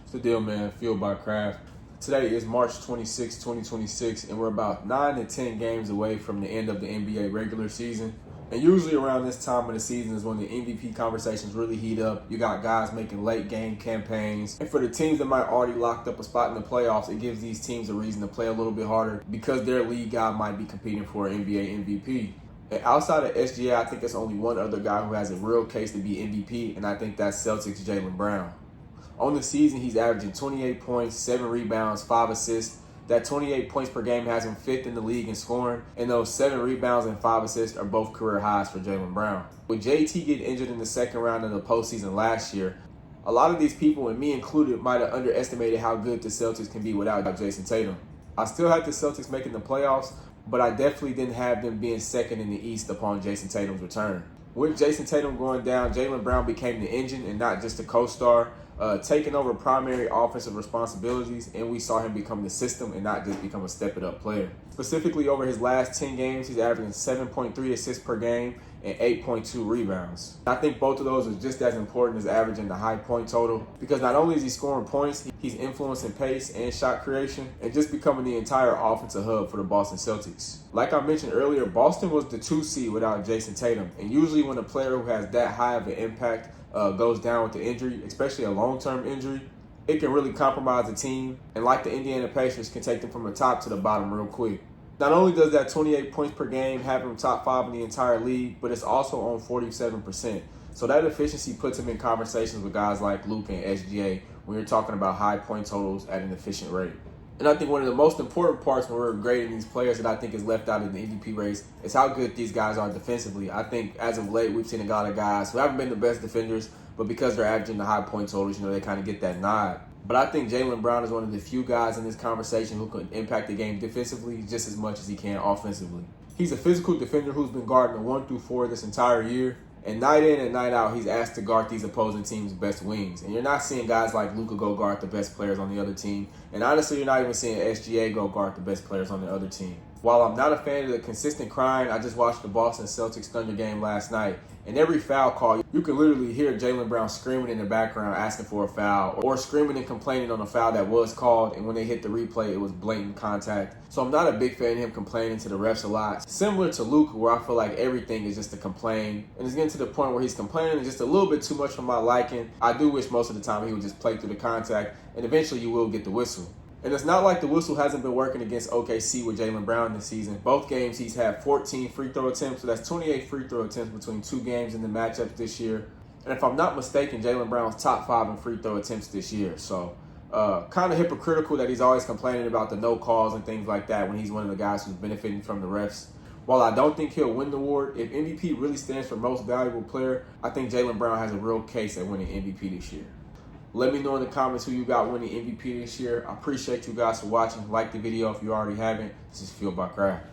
It's the deal, man. Fueled by Craft. Today is March 26, 2026, and we're about 9 to 10 games away from the end of the NBA regular season. And usually around this time of the season is when the MVP conversations really heat up. You got guys making late game campaigns. And for the teams that might already locked up a spot in the playoffs, it gives these teams a reason to play a little bit harder because their lead guy might be competing for an NBA MVP. And outside of SGA, I think there's only one other guy who has a real case to be MVP, and I think that's Celtics' Jaylen Brown. On the season, he's averaging 28 points, 7 rebounds, 5 assists. That 28 points per game has him 5th in the league in scoring, and those 7 rebounds and 5 assists are both career highs for Jaylen Brown. With JT getting injured in the second round of the postseason last year, a lot of these people, and me included, might have underestimated how good the Celtics can be without Jason Tatum. I still had the Celtics making the playoffs, but I definitely didn't have them being second in the East upon Jason Tatum's return. With Jason Tatum going down, Jaylen Brown became the engine and not just a co-star, taking over primary offensive responsibilities, and we saw him become the system and not just become a step-it-up player. Specifically, over his last 10 games, he's averaging 7.3 assists per game and 8.2 rebounds. I think both of those are just as important as averaging the high point total, because not only is he scoring points, he's influencing pace and shot creation and just becoming the entire offensive hub for the Boston Celtics. Like I mentioned earlier, Boston was the 2 seed without Jason Tatum, and usually when a player who has that high of an impact goes down with the injury, especially a long-term injury, it can really compromise the team, and like the Indiana Pacers, can take them from the top to the bottom real quick. Not only does that 28 points per game have him top 5 in the entire league, but it's also on 47%. So that efficiency puts him in conversations with guys like Luka and SGA when you're talking about high point totals at an efficient rate. And I think one of the most important parts when we're grading these players that I think is left out of the MVP race is how good these guys are defensively. I think as of late, we've seen a lot of guys who haven't been the best defenders, but because they're averaging the high point totals, they kind of get that nod. But I think Jaylen Brown is one of the few guys in this conversation who can impact the game defensively just as much as he can offensively. He's a physical defender who's been guarding the 1 through 4 this entire year. And night in and night out, he's asked to guard these opposing teams' best wings. And you're not seeing guys like Luka go guard the best players on the other team. And honestly, you're not even seeing SGA go guard the best players on the other team. While I'm not a fan of the consistent crying, I just watched the Boston Celtics Thunder game last night. And every foul call, you can literally hear Jaylen Brown screaming in the background asking for a foul, or screaming and complaining on a foul that was called, and when they hit the replay, it was blatant contact. So I'm not a big fan of him complaining to the refs a lot. Similar to Luka, where I feel like everything is just a complain, and it's getting to the point where he's complaining just a little bit too much for my liking. I do wish most of the time he would just play through the contact, and eventually you will get the whistle. And it's not like the whistle hasn't been working against OKC with Jaylen Brown this season. Both games he's had 14 free throw attempts, so that's 28 free throw attempts between 2 games in the matchups this year. And if I'm not mistaken, Jaylen Brown's top 5 in free throw attempts this year. So kind of hypocritical that he's always complaining about the no calls and things like that when he's one of the guys who's benefiting from the refs. While I don't think he'll win the award, if MVP really stands for most valuable player, I think Jaylen Brown has a real case at winning MVP this year. Let me know in the comments who you got winning MVP this year. I appreciate you guys for watching. Like the video if you already haven't. This is Fueled by Craft.